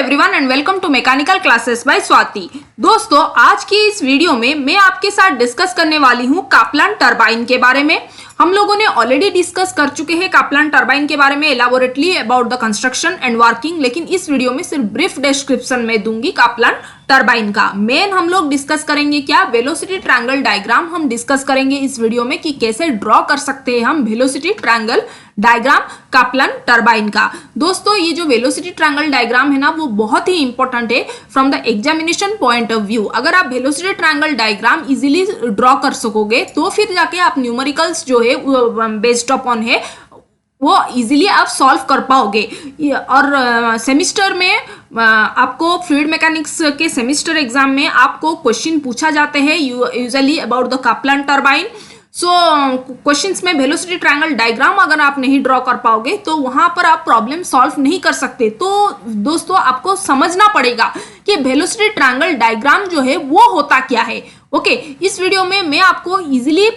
Everyone and welcome to mechanical classes by Swati. दोस्तों, आज की इस वीडियो में मैं आपके साथ डिस्कस करने वाली हूं काप्लान टरबाइन के बारे में। हम लोगों ने ऑलरेडी डिस्कस कर चुके हैं काप्लान टरबाइन के बारे में elaborately about the construction and working, लेकिन इस वीडियो में सिर्फ ब्रीफ डिस्क्रिप्शन में दूंगी काप्लान टरबाइन का। मेन हम लोग डिस्कस करेंगे क्या, वेलोसिटी ट्रायंगल डायग्राम हम डिस्कस करेंगे इस वीडियो में कि कैसे ड्रॉ कर सकते हैं हम velocity triangle diagram Kaplan turbine का। दोस्तों, ये जो वेलोसिटी ट्रायंगल डायग्राम है ना, वो बहुत ही इंपॉर्टेंट है from the examination point of view. अगर आप velocity triangle diagram easily draw कर सकोगे तो फिर जाके आप न्यूमेरिकल्स जो है बेस्ड अपॉन है वो इजीली आप सॉल्व कर पाओगे। और सेमिस्टर में आपको फ्लूइड मैकेनिक्स के सेमिस्टर एग्जाम में आपको क्वेश्चन पूछा जाते हैं usually about the Kaplan turbine. So questions में वेलोसिटी ट्रायंगल डायग्राम अगर आप नहीं ड्रॉ कर पाओगे तो वहां पर आप प्रॉब्लम सॉल्व नहीं कर सकते। तो दोस्तों, आपको समझना पड़ेगा कि वेलोसिटी ट्रायंगल डायग्राम जो है वो होता क्या है। ओके, इस वीडियो में मैं आपको इजीली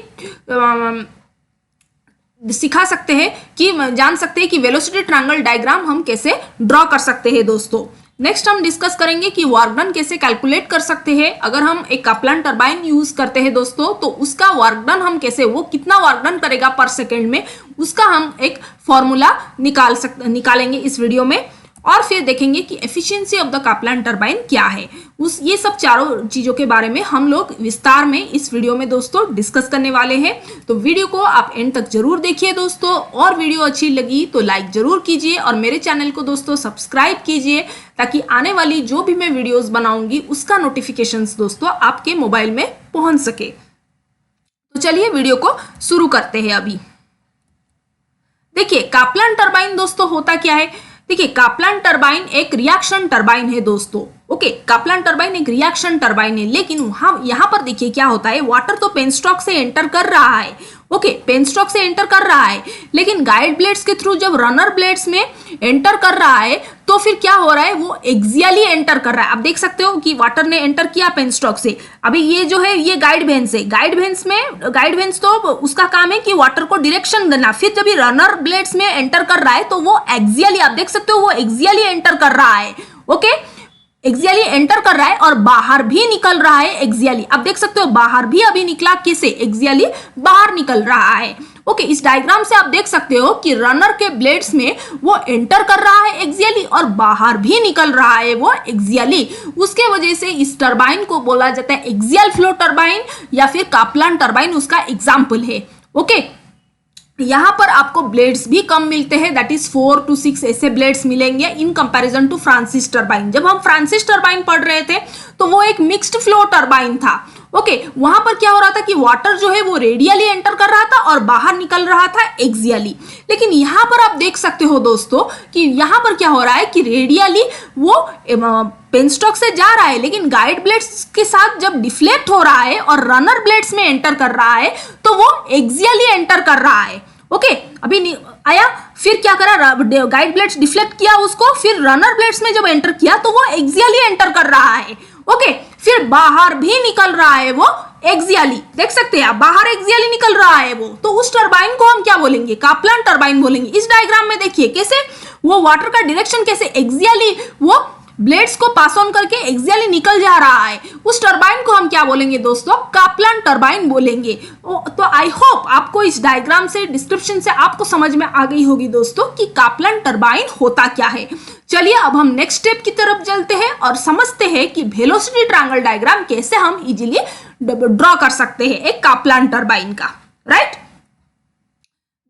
सिखा सकते हैं कि जान सकते हैं कि वेलोसिटी ट्रायंगल डायग्राम हम कैसे ड्रॉ कर सकते हैं। दोस्तों, नेक्स्ट हम डिस्कस करेंगे कि वर्क डन कैसे कैलकुलेट कर सकते हैं। अगर हम एक काप्लान टरबाइन यूज करते हैं दोस्तों, तो उसका वर्क डन हम कैसे, वो कितना वर्क डन करेगा पर सेकेंड में, उसका हम एक फॉर्मूला निकालेंगे इस वीडियो में। और फिर देखेंगे कि efficiency of the Kaplan turbine क्या है। ये सब चारों चीजों के बारे में हम लोग विस्तार में इस वीडियो में दोस्तों डिस्कस करने वाले हैं। तो वीडियो को आप एंड तक जरूर देखिए दोस्तों। और वीडियो अच्छी लगी तो लाइक जरूर कीजिए और मेरे चैनल को दोस्तों सब्सक्राइब कीजिए, ताकि आने वाली जो भी मैं वीडियोस बनाऊंगी उसका नोटिफिकेशंस दोस्तों आपके मोबाइल में पहुंच सके। तो चलिए वीडियो को शुरू करते हैं। अभी देखिए, काप्लान टरबाइन दोस्तों होता क्या है। देखिए, काप्लान टरबाइन एक रिएक्शन टरबाइन है दोस्तों। ओके, काप्लान टरबाइन एक रिएक्शन टरबाइन है, लेकिन यहाँ पर देखिए क्या होता है, वाटर तो पेनस्टॉक से एंटर कर रहा है। ओके, पेनस्टॉक से एंटर कर रहा है, लेकिन गाइड ब्लेड्स के थ्रू जब रनर ब्लेड्स में एंटर कर रहा है तो फिर क्या हो रहा है, वो एक्सियली एंटर कर रहा है। आप देख सकते हो कि वाटर ने एंटर किया पेनस्टॉक से। अभी ये जो है ये गाइड वेन्स है। गाइड वेन्स तो उसका काम है कि वाटर को डायरेक्शन देना। फिर जब ये रनर ब्लेड्स में एंटर कर रहा है तो वो एक्सियली, आप देख सकते हो वो एक्सियली एंटर कर रहा है। ओके, एक्सियली एंटर कर रहा है और बाहर भी निकल रहा है एक्सियली। आप देख सकते हो बाहर भी अभी निकला, किसे, एक्सियली बाहर निकल रहा है। ओके, इस डायग्राम से आप देख सकते हो कि रनर के ब्लेड्स में वो एंटर कर रहा है एक्सियली और बाहर भी निकल रहा है वो एक्सियली। उसके वजह से इस टरबाइन को बोला जाता है एक्सियल फ्लो टरबाइन या फिर काप्लान टरबाइन उसका एग्जाम्पल है। ओके, यहाँ पर आपको ब्लेड्स भी कम मिलते हैं, दैट इज 4 to 6 ऐसे ब्लेड्स मिलेंगे in comparison to Francis turbine. जब हम फ्रांसिस टरबाइन पढ़ रहे थे तो वो एक मिक्स्ड फ्लो टरबाइन था। ओके, वहां पर क्या हो रहा था कि वाटर जो है वो रेडियली एंटर कर रहा था और बाहर निकल रहा था एक्सियली। लेकिन यहाँ पर आप देख सकते हो दोस्तों कि यहाँ पर क्या हो रहा है कि रेडियली वो पेनस्टॉक से जा रहा है, लेकिन गाइड ब्लेड्स के साथ जब डिफ्लेक्ट हो रहा है और रनर ब्लेड्स में एंटर कर रहा है तो वो एक्सियली एंटर कर रहा है। ओके, अभी आया, फिर क्या करा, गाइड ब्लेड्स डिफ्लेक्ट किया उसको, फिर रनर ब्लेड्स में जब एंटर किया तो वो एक्सियली एंटर कर रहा है। ओके, फिर बाहर भी निकल रहा है वो एक्सियली, देख सकते हैं आप, बाहर एक्सियली निकल रहा है वो। तो उस टरबाइन को हम क्या बोलेंगे, काप्लान टरबाइन बोलेंगे। इस डायग्राम में देखिए कैसे वो वाटर का डायरेक्शन कैसे एक्सियली वो ब्लेड्स को पास ऑन करके एक्सियली निकल जा रहा है। उस टरबाइन को हम क्या बोलेंगे दोस्तों, काप्लान टरबाइन बोलेंगे। तो आई होप आपको इस डायग्राम से, डिस्क्रिप्शन से आपको समझ में आ गई होगी दोस्तों कि काप्लान टरबाइन होता क्या है। चलिए अब हम नेक्स्ट स्टेप की तरफ चलते हैं और समझते हैं कि वेलोसिटी ट्रायंगल डायग्राम कैसे हम इजीली ड्रॉ कर सकते हैं एक काप्लान टरबाइन का। राइट,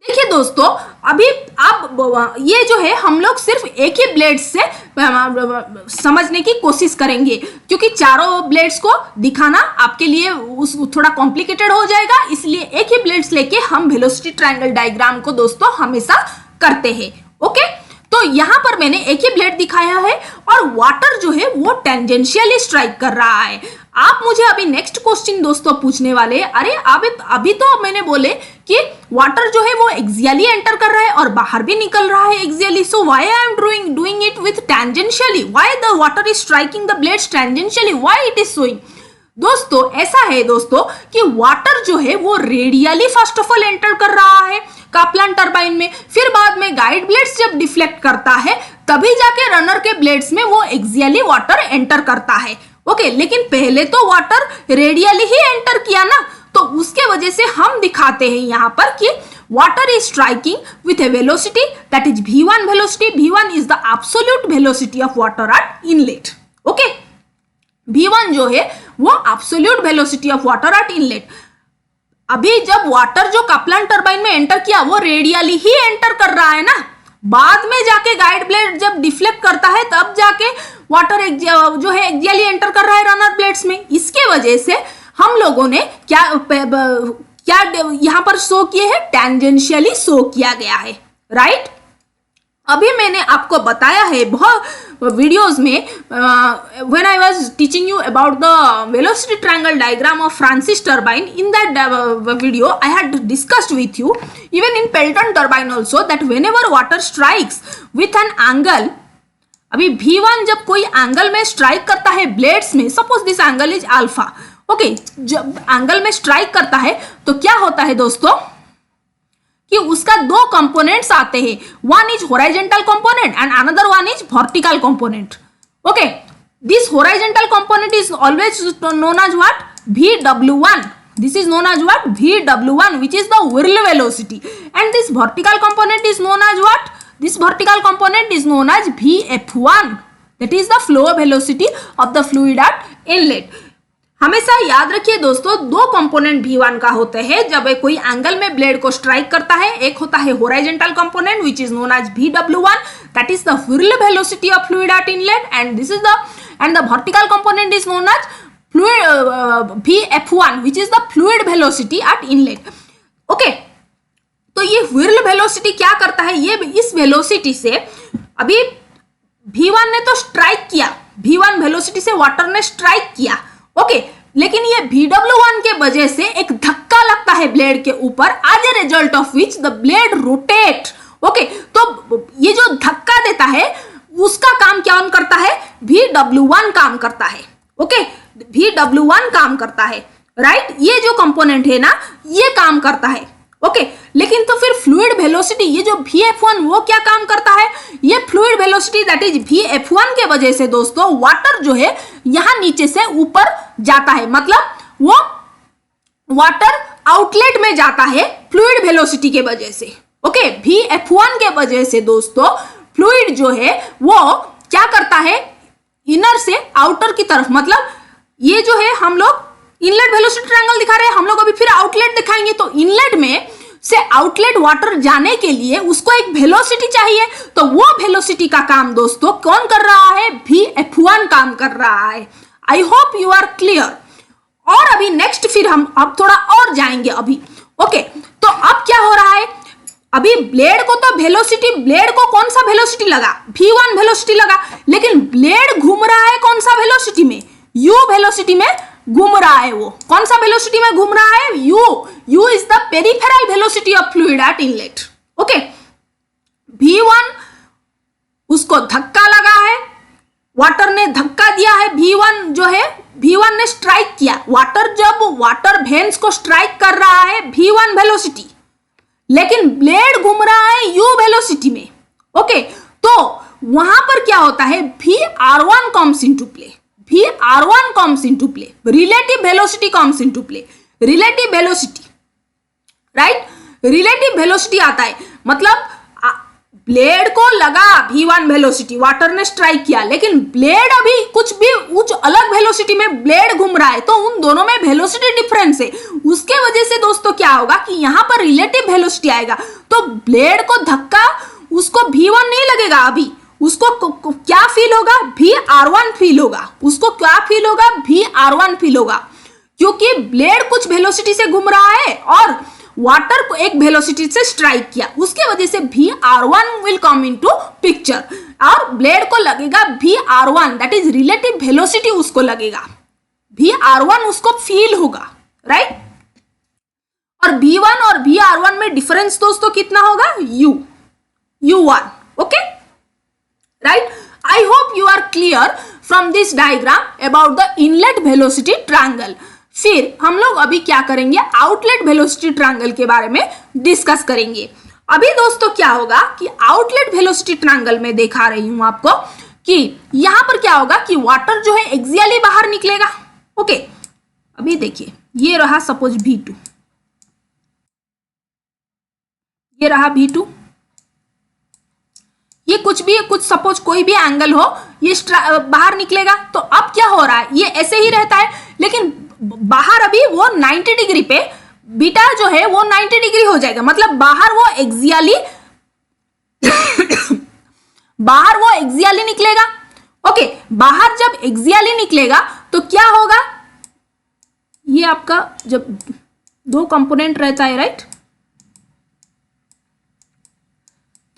देखिए दोस्तों, अभी आप ये जो है हम लोग सिर्फ एक ही ब्लेड से समझने की कोशिश करेंगे, क्योंकि चारों ब्लेड्स को दिखाना आपके लिए थोड़ा कॉम्प्लिकेटेड हो जाएगा। इसलिए एक ही ब्लेड्स लेके हम वेलोसिटी ट्रायंगल डायग्राम को दोस्तों हमेशा करते हैं। ओके, तो यहाँ पर मैंने एक ही ब्लेड दिखाया है और वाटर जो है वो टेंजेंशियली स्ट्राइक कर रहा है। आप मुझे अभी नेक्स्ट क्वेश्चन दोस्तों पूछने वाले, अरे अभी तो मैंने बोले कि वाटर जो है वो एक्सियली एंटर कर रहा है और बाहर भी निकल रहा है axially, so why I am doing it with tangentially, why the water is striking the blades tangentially, why it is showing. दोस्तों, ऐसा है दोस्तों कि वाटर जो है वो radially first of all enter कर रहा है। काप्लान टरबाइन में, फिर बाद में गाइड ब्लेड्स जब डिफ्लेक्ट करता है तभी जाके रनर के ब्लेड्स में वो एक्सियली वाटर एंटर करता है। ओके, लेकिन पहले तो वाटर रेडियली ही एंटर किया ना, तो उसके वजह से हम दिखाते हैं यहाँ पर कि water is striking with a velocity that is v1 velocity. v1 is the absolute velocity of water at inlet. Okay, v1 जो है वो absolute velocity of water at inlet. अभी जब वाटर जो कपलान टरबाइन में एंटर किया वो radially ही enter कर रहा है ना, बाद में जाके गाइड ब्लेड जब डिफ्लेक्ट करता है तब जाके वाटर जो है एक्सियली एंटर कर रहा है रनर ब्लेड्स में। इसके वजह से हम लोगों ने क्या यहाँ पर शो किए हैं, टेंजेंशियली शो किया गया है, राइट। अभी मैंने आपको बताया है बहुत वीडियोस में, when I was teaching you about the velocity triangle diagram of Francis turbine, in that video I had discussed with you even in Pelton turbine also that whenever water strikes with an angle, अभी V1 जब कोई angle में strike करता है blades में, suppose this angle is alpha, okay, जब angle में strike करता है तो क्या होता है दोस्तों कि उसका दो कंपोनेंट्स आते हैं, one is horizontal component and another one is vertical component. Okay, this horizontal component is always known as what, Vw1. This is known as what, Vw1, which is the whirl velocity, and this vertical component is known as what, this vertical component is known as Vf1, that is the flow velocity of the fluid at inlet. हमेशा याद रखिए दोस्तों, दो component V1 का होते हैं जब कोई एंगल में ब्लेड को स्ट्राइक करता है। एक होता है horizontal component which is known as Vw1, that is the whirl velocity of fluid at inlet, and this is the vertical component is known as Vf1 which is the fluid velocity at inlet. Okay, तो ये व्हिर्ल velocity क्या करता है, ये इस velocity से अभी V1 ने तो स्ट्राइक किया, V1 वेलोसिटी से वाटर ने स्ट्राइक किया, ओके, लेकिन ये Vw1 के वजह से एक धक्का लगता है ब्लेड के ऊपर, as a result of which the blade rotate. Okay, तो ये जो धक्का देता है उसका काम क्या करता है, Vw1 काम करता है। ओके, Vw1 काम करता है, राइट, ये जो कंपोनेंट है ना ये काम करता है। ओके, लेकिन तो फिर फ्लूइड वेलोसिटी, ये जो Vf1 वो क्या काम करता है, ये fluid velocity that is Vf1 के वजह से दोस्तों वाटर जो है यहां नीचे से ऊपर जाता है, मतलब वो वाटर आउटलेट में जाता है फ्लूइड वेलोसिटी के वजह से। ओके, Vf1 के वजह से दोस्तों फ्लूइड जो है वो क्या करता है, इनर से आउटर की तरफ, मतलब ये जो है हम लोग इनलेट वेलोसिटी ट्रायंगल दिखा रहे हैं, हम लोग अभी फिर आउटलेट दिखाएंगे। तो इनलेट में से आउटलेट वाटर जाने के लिए उसको एक वेलोसिटी चाहिए, तो वो वेलोसिटी का काम दोस्तों कौन कर रहा है, Vf1 काम कर रहा है। I hope you are clear. और अभी नेक्स्ट फिर हम अब थोड़ा और जाएंगे अभी। ओके, तो अब क्या हो रहा है, अभी ब्लेड को तो वेलोसिटी, ब्लेड को कौन सा वेलोसिटी लगा, V1 वेलोसिटी लगा, लेकिन ब्लेड घूम रहा है कौन सा वेलोसिटी में, u वेलोसिटी में घूम रहा है। वो कौन सा वेलोसिटी में घूम रहा है, u is the peripheral velocity of fluid at inlet. Okay, V1 उसको धक्का लगा है, वाटर ने धक्का दिया है, V1 जो है V1 ने स्ट्राइक किया, वाटर जब वाटर वेन्स को स्ट्राइक कर रहा है V1 वेलोसिटी, लेकिन ब्लेड घूम रहा है u वेलोसिटी में। ओके, तो वहां पर क्या होता है, Vr1 comes into play, Vr1 comes into play, relative velocity comes into play, relative velocity, right, relative velocity आता है, मतलब ब्लेड को लगा V1 वेलोसिटी, वाटर ने स्ट्राइक किया, लेकिन ब्लेड अभी कुछ भी उच्च अलग वेलोसिटी में ब्लेड घूम रहा है, तो उन दोनों में वेलोसिटी डिफरेंस है। उसके वजह से दोस्तों क्या होगा कि यहां पर रिलेटिव वेलोसिटी आएगा, तो ब्लेड को धक्का उसको V1 नहीं लगेगा, अभी उसको क्या फील होगा, Vr1 फील होगा, उसको क्या फील होगा, Vr1 फील होगा, क्योंकि ब्लेड कुछ वेलोसिटी से घूम रहा है और वाटर को एक वेलोसिटी से स्ट्राइक किया, उसके वजह से Vr1 will come into picture, और ब्लेड को लगेगा Vr1, that is relative velocity उसको लगेगा, Vr1 उसको फील होगा, राइट। और V1 और Vr1 में डिफरेंस दोस्तों कितना होगा, u1। Okay, right, I hope you are clear from this diagram about the inlet velocity triangle। फिर हम लोग अभी क्या करेंगे, आउटलेट वेलोसिटी ट्रायंगल के बारे में डिस्कस करेंगे। अभी दोस्तों क्या होगा कि आउटलेट वेलोसिटी ट्रायंगल में दिखा रही हूं आपको कि यहां पर क्या होगा कि वाटर जो है एक्सियली बाहर निकलेगा। ओके, अभी देखिए ये रहा सपोज V2, ये रहा V2, ये कुछ भी कुछ सपोज कोई भी एंगल हो, ये बाहर निकलेगा। तो अब क्या हो रहा है, ये ऐसे ही रहता है, लेकिन बाहर अभी वो 90 डिग्री पे बीटा जो है वो 90 डिग्री हो जाएगा, मतलब बाहर वो एक्सियली बाहर वो एक्सियली निकलेगा। ओके, बाहर जब एक्सियली निकलेगा तो क्या होगा, ये आपका जब दो कंपोनेंट रहता है, राइट,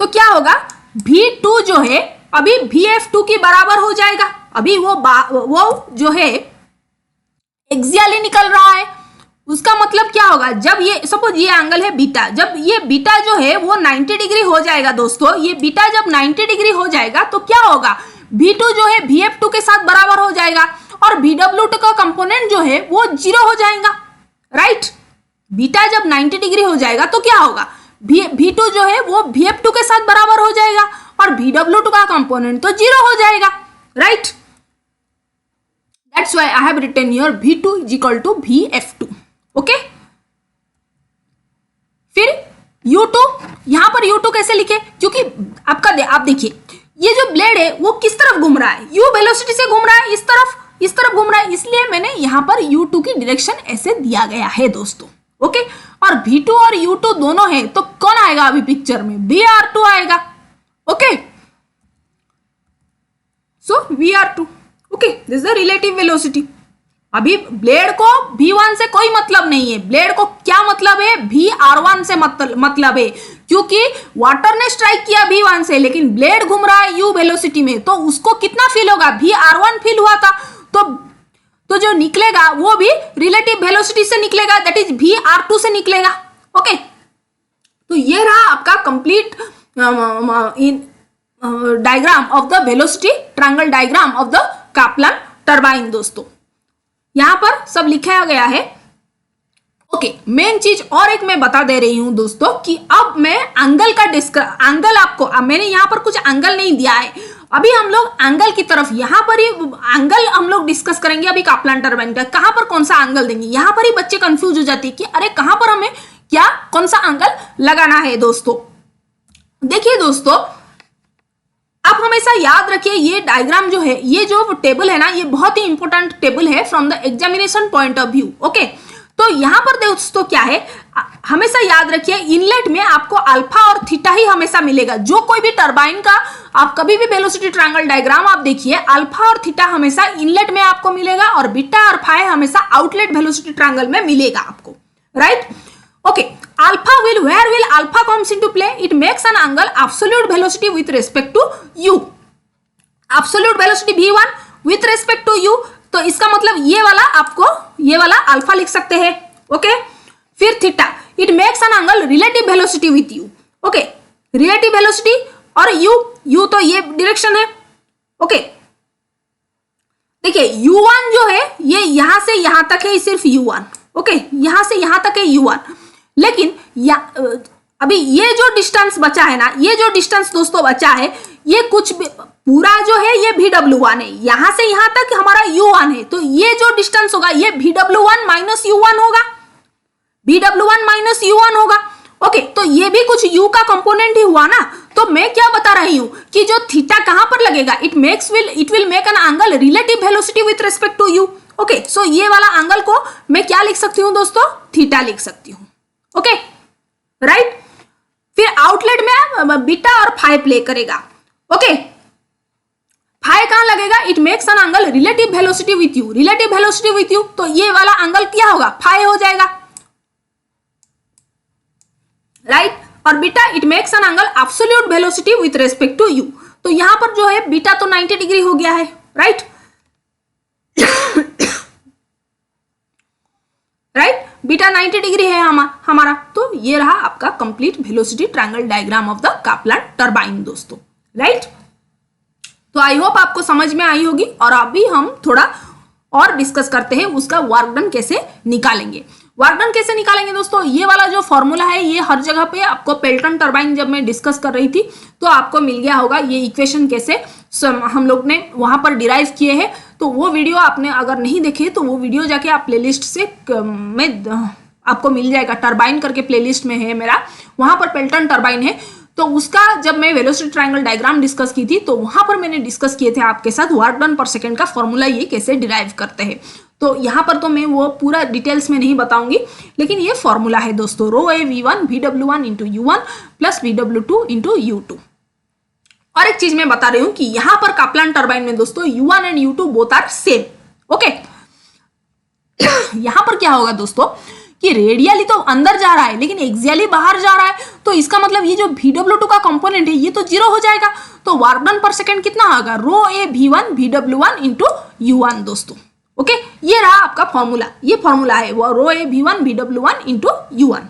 तो क्या होगा V2 जो है अभी VF2 के बराबर हो जाएगा। अभी वो जो है एक्सियली निकल रहा है, उसका मतलब क्या होगा, जब ये सपोज ये एंगल है बीटा, जब ये बीटा जो है वो 90 डिग्री हो जाएगा दोस्तों, ये बीटा जब 90 डिग्री हो जाएगा तो क्या होगा, V2 जो है VF2 के साथ बराबर हो जाएगा और VW2 का कंपोनेंट जो है वो 0 हो जाएगा, राइट। बीटा जब 90 डिग्री हो जाएगा तो क्या होगा, V2 जो है वो VF2 के साथ बराबर हो जाएगा और VW2 का कंपोनेंट तो 0 हो जाएगा, right. That's why I have written here V2 is equal to VF2. Okay, फिर U2, यहां पर U2 कैसे लिखे, क्योंकि आप देखिए ये जो ब्लेड है वो किस तरफ घूम रहा है, U वेलोसिटी से घूम रहा है, इस तरफ घूम रहा है, इसलिए मैंने यहां पर U2 की डायरेक्शन ऐसे दिया गया है दोस्तों। ओके, और V2 और U2 दोनों है तो कौन आएगा अभी पिक्चर में, VR2 आएगा। Okay, so VR2, okay, this is the relative velocity. अभी ब्लेड को V1 से कोई मतलब नहीं है, ब्लेड को क्या मतलब है, VR1 से मतलब है, क्योंकि वाटर ने स्ट्राइक किया V1 से, लेकिन ब्लेड घूम रहा है U वेलोसिटी में, तो उसको कितना फील होगा, VR1 फील हुआ था, तो जो निकलेगा वो भी रिलेटिव वेलोसिटी से निकलेगा, दैट इज VR2 से निकलेगा। ओके, तो ये रहा आपका complete diagram of the velocity triangle diagram of the Kaplan turbine दोस्तों, यहां पर सब लिखा गया है। ओके, मेन चीज और एक मैं बता दे रही हूं दोस्तों कि अब मैं एंगल का एंगल आपको, मैंने यहां पर कुछ एंगल नहीं दिया है, अभी हम लोग एंगल की तरफ, यहां पर ही एंगल हम लोग डिस्कस करेंगे अभी काप्लान टरबाइन का, कहां पर कौन सा एंगल देंगे। यहां पर ही बच्चे कंफ्यूज हो जाते हैं कि अरे कहां पर हमें क्या कौन सा एंगल लगाना है दोस्तों। देखिए दोस्तों, आप हमेशा याद रखिए ये डायग्राम जो है, ये जो टेबल है ना, ये बहुत ही इंपॉर्टेंट टेबल है from the examination point of view. Okay, तो यहां पर दोस्तों क्या है, हमेशा याद रखिए इनलेट में आपको अल्फा और थीटा ही हमेशा मिलेगा। जो कोई भी टरबाइन का आप कभी भी वेलोसिटी ट्रायंगल डायग्राम आप देखिए, अल्फा और थीटा हमेशा इनलेट में आपको मिलेगा और बीटा और फाई हमेशा आउटलेट वेलोसिटी ट्रायंगल में मिलेगा आपको, right. Okay, where will alpha comes into play, it makes an angle absolute velocity with respect to u, absolute velocity v1 with respect to u, तो इसका मतलब ये वाला आपको ये वाला अल्फा लिख सकते हैं। ओके, फिर theta, it makes an angle relative velocity with you. Okay, relative velocity और u तो ये डायरेक्शन है। ओके, देखिए u1 जो है ये यहां से यहां तक है, सिर्फ u1। ओके, यहां से यहां तक है u1, लेकिन अभी ये जो डिस्टेंस बचा है ना, ये जो डिस्टेंस दोस्तों बचा है, ये कुछ पूरा जो है ये VW1 है, यहां से यहां तक हमारा U1 है, तो ये जो डिस्टेंस होगा ये VW1 माइनस U1 होगा, VW1 माइनस U1 होगा। ओके, तो ये भी कुछ U का कंपोनेंट ही हुआ ना, तो मैं क्या बता रही हूं कि जो थीटा कहां पर लगेगा, it will make an angle relative velocity with respect to U। Okay, so ये वाला एंगल को मैं क्या लिख सकती हूं दोस्तों, थीटा लिख सकती हूं। Okay, right. फिर आउटलेट में बीटा और फाई प्ले करेगा। ओके, फाई कहां लगेगा, it makes an angle relative velocity with you, relative velocity with you, तो ये वाला एंगल क्या होगा, फाई हो जाएगा, राइट। और beta it makes an angle absolute velocity with respect to U, तो यहां पर जो है बीटा तो 90 डिग्री हो गया है, राइट, राइट, बीटा 90 डिग्री है हमारा। तो ये रहा आपका complete velocity triangle diagram of the Kaplan turbine दोस्तों, राइट। तो आई होप आपको समझ में आई होगी, और अभी हम थोड़ा और डिस्कस करते हैं उसका वर्क डन कैसे निकालेंगे। वर्क डन कैसे निकालेंगे दोस्तों, ये वाला जो फॉर्मूला है ये हर जगह पे आपको पेल्टन टरबाइन जब मैं डिस्कस कर रही थी तो आपको मिल गया होगा, ये इक्वेशन कैसे हम लोग ने वहां पर डिराइव किए हैं। तो वो वीडियो आपने अगर नहीं देखे तो वो वीडियो जाके आप प्लेलिस्ट से में आपको मिल जाएगा, टरबाइन करके प्लेलिस्ट में है मेरा, वहां पर पेल्टन टरबाइन है। तो उसका जब मैं वेलोसिटी ट्रायंगल डायग्राम डिस्कस की थी तो वहां पर मैंने डिस्कस किए थे आपके साथ वर्क डन पर सेकंड का फॉर्मूला ये कैसे डिराइव करते हैं। तो यहाँ पर तो मैं वो पूरा डिटेल्स में नहीं बताऊंगी, लेकिन ये फॉर्मूला है दोस्तों, रो ए V1 VW1 into U1 plus VW2 into U2। और एक चीज मैं बता रही हूँ कि यहाँ पर काप्लान टरबाइन में दोस्तों U1 and U2 both are same. Okay, यहाँ पर क्या होगा दोस्तों कि रेडियली तो अंदर जा रहा है लेकिन एक्सियली बाहर जा रहा है, तो इसका मतलब ये जो VW2 का कंपोनेंट है ये तो 0 हो जाएगा। तो वर्क डन पर सेकंड कितना होगा, रो ए V1 VW1 इंटू U1 दोस्तों। ओके, ये रहा आपका फॉर्मूला, ये फॉर्मूला है वो rho A V1 VW1 into U1।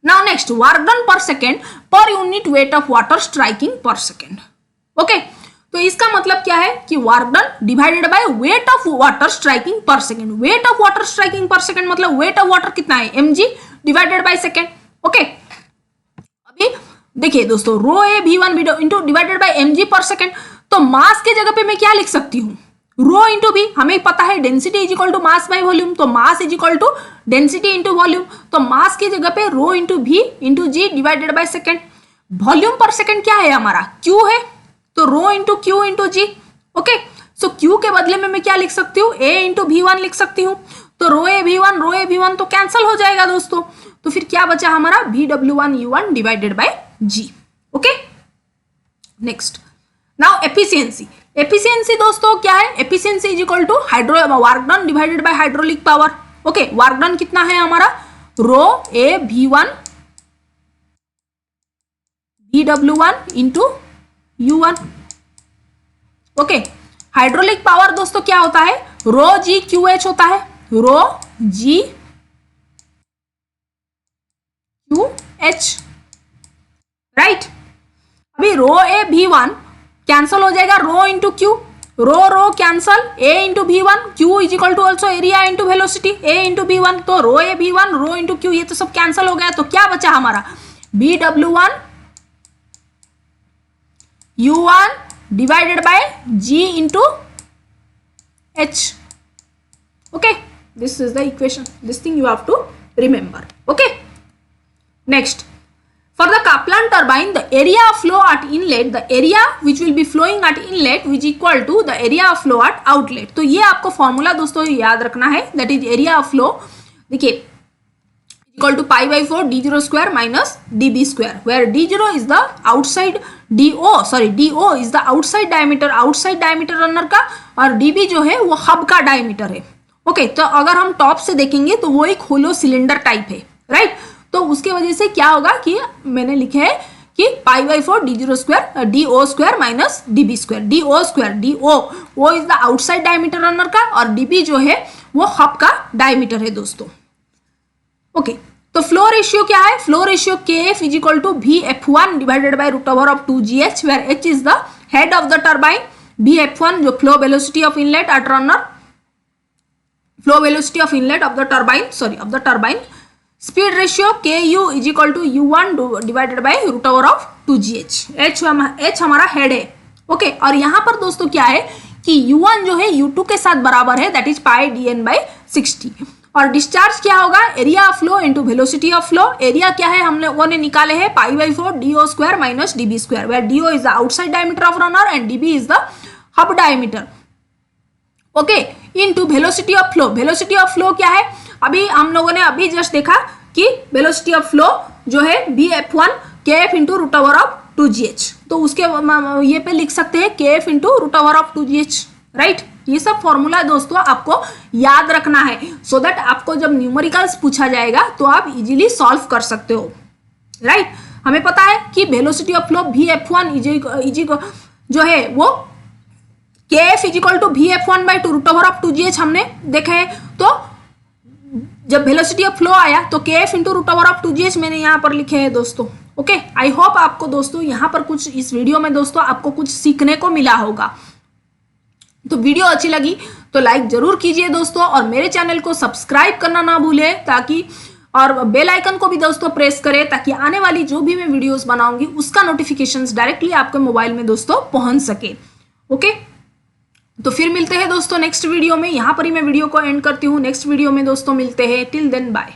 Now next, work done per second per unit weight of water striking per second. Okay, तो इसका मतलब क्या है कि work done divided by weight of water striking per second. Weight of water striking per second मतलब weight of water कितना है, mg divided by second. Okay, अभी देखिए दोस्तों, rho A V1 into divided by mg per second, तो मास के जगह पे मैं क्या लिख सकती हूँ, रो इंटू भी, हमें पता है density is equal to mass by volume, तो mass is equal to density into volume, तो मास की जगह पे rho into V into g divided by second. Volume per second क्या है हमारा, क्यू है, तो rho into Q into g. Okay, so Q के बदले में मैं क्या लिख सकती हूँ, ए इंटू V1 लिख सकती हूँ, तो रो ए V1 तो कैंसिल हो जाएगा दोस्तों, तो फिर क्या बचा हमारा VW1 U1 divided by g. Okay, next, now efficiency. Efficiency दोस्तों क्या है, efficiency is equal to work done divided by hydraulic power. Okay, work done कितना है हमारा, रो ए V1 VW1 into U1। Okay, hydraulic power दोस्तों क्या होता है, रो जी क्यू एच होता है, rho g Q H, right. अभी रो ए V1 कैंसल हो जाएगा, rho into Q, rho cancel, A into V1, Q is equal to also area into velocity, A into V1, तो रो ए V1 रो into Q ये तो सब cancel हो गया, तो क्या बचा हमारा VW1 U1 divided by G into H. Okay, this is the equation. This thing you have to remember. Okay. Next, for the Kaplan turbine, the area of flow at inlet, the area which will be flowing at inlet, which equal to the area of flow at outlet. तो ये आपको formula दोस्तों याद रखना है, that is area of flow. देखिए, equal to pi by 4 d0 square minus db square, where d0 is the outside do is the outside diameter runner का, और db जो है वो हब का डायमीटर है। ओके, तो अगर हम टॉप से देखेंगे तो वो एक होलो सिलेंडर टाइप है, राइट। तो उसके वजह से क्या होगा कि मैंने लिखा है कि पाई by 4 d0 square do square minus db square, do square do वो is the outside diameter runner का, और db जो है वो हब का डायमीटर है दोस्तों। ओके, तो फ्लो रेशियो क्या है, flow ratio kf is equal to vf1 divided by root over of 2gh, where h is the head of the turbine, vf1 जो flow velocity of inlet at runner, flow velocity of inlet of the turbine, speed ratio ku is equal to u1 divided by root over of 2gh, h हमारा head है। Okay, और यहाँ पर दोस्तों क्या है कि u1 जो है u2 के साथ बराबर है, that is pi dn by 60, और डिस्चार्ज क्या होगा, area of flow into velocity of flow. Area क्या है हम लोगों ने निकाले हैं pi by 4 do square minus db square, where do is the outside diameter of runner and db is the hub diameter. Okay, into velocity of flow, velocity of flow क्या है, अभी हम लोगों ने अभी जस्ट देखा कि वेलोसिटी ऑफ फ्लो जो है vf1 kf into root over of 2gh, तो उसके ये पे लिख सकते हैं kf into root over of 2gh, right. ये सब फॉर्मूला दोस्तों आपको याद रखना है, सो दैट आपको जब न्यूमेरिकल्स पूछा जाएगा तो आप इजीली सॉल्व कर सकते हो, राइट। हमें पता है कि वेलोसिटी ऑफ फ्लो vf1 जो है वो kf is equal to vf1 by root over of 2gh हमने देखा है। तो जब वेलोसिटी ऑफ फ्लो आया तो kf into root over of 2gh मैंने यहाँ पर लिखे हैं दोस्तों। ओके, आई होप आपको दोस्तों यहाँ पर कुछ इस वीडियो में दोस्तों आपको कुछ सीखने को मिला होगा। तो वीडियो अच्छी लगी तो लाइक जरूर कीजिए दोस्तों, और मेरे चैनल को सब्सक्राइब करना ना भूलें, ताकि और बेल आइकन को भी दोस्तों प्रेस करें, ताकि आने वाली जो भी मैं वीडियोस बनाऊंगी उसका नोटिफिकेशंस डायरेक्टली आपके मोबाइल में दोस्तों पहुंच सके। ओके, तो फिर मिलते हैं दोस्तों नेक्स्ट वीडियो में। यहाँ पर ही मैं वीडियो को एंड करती हूँ। नेक्स्ट वीडियो में दोस्तों मिलते हैं। Till then bye.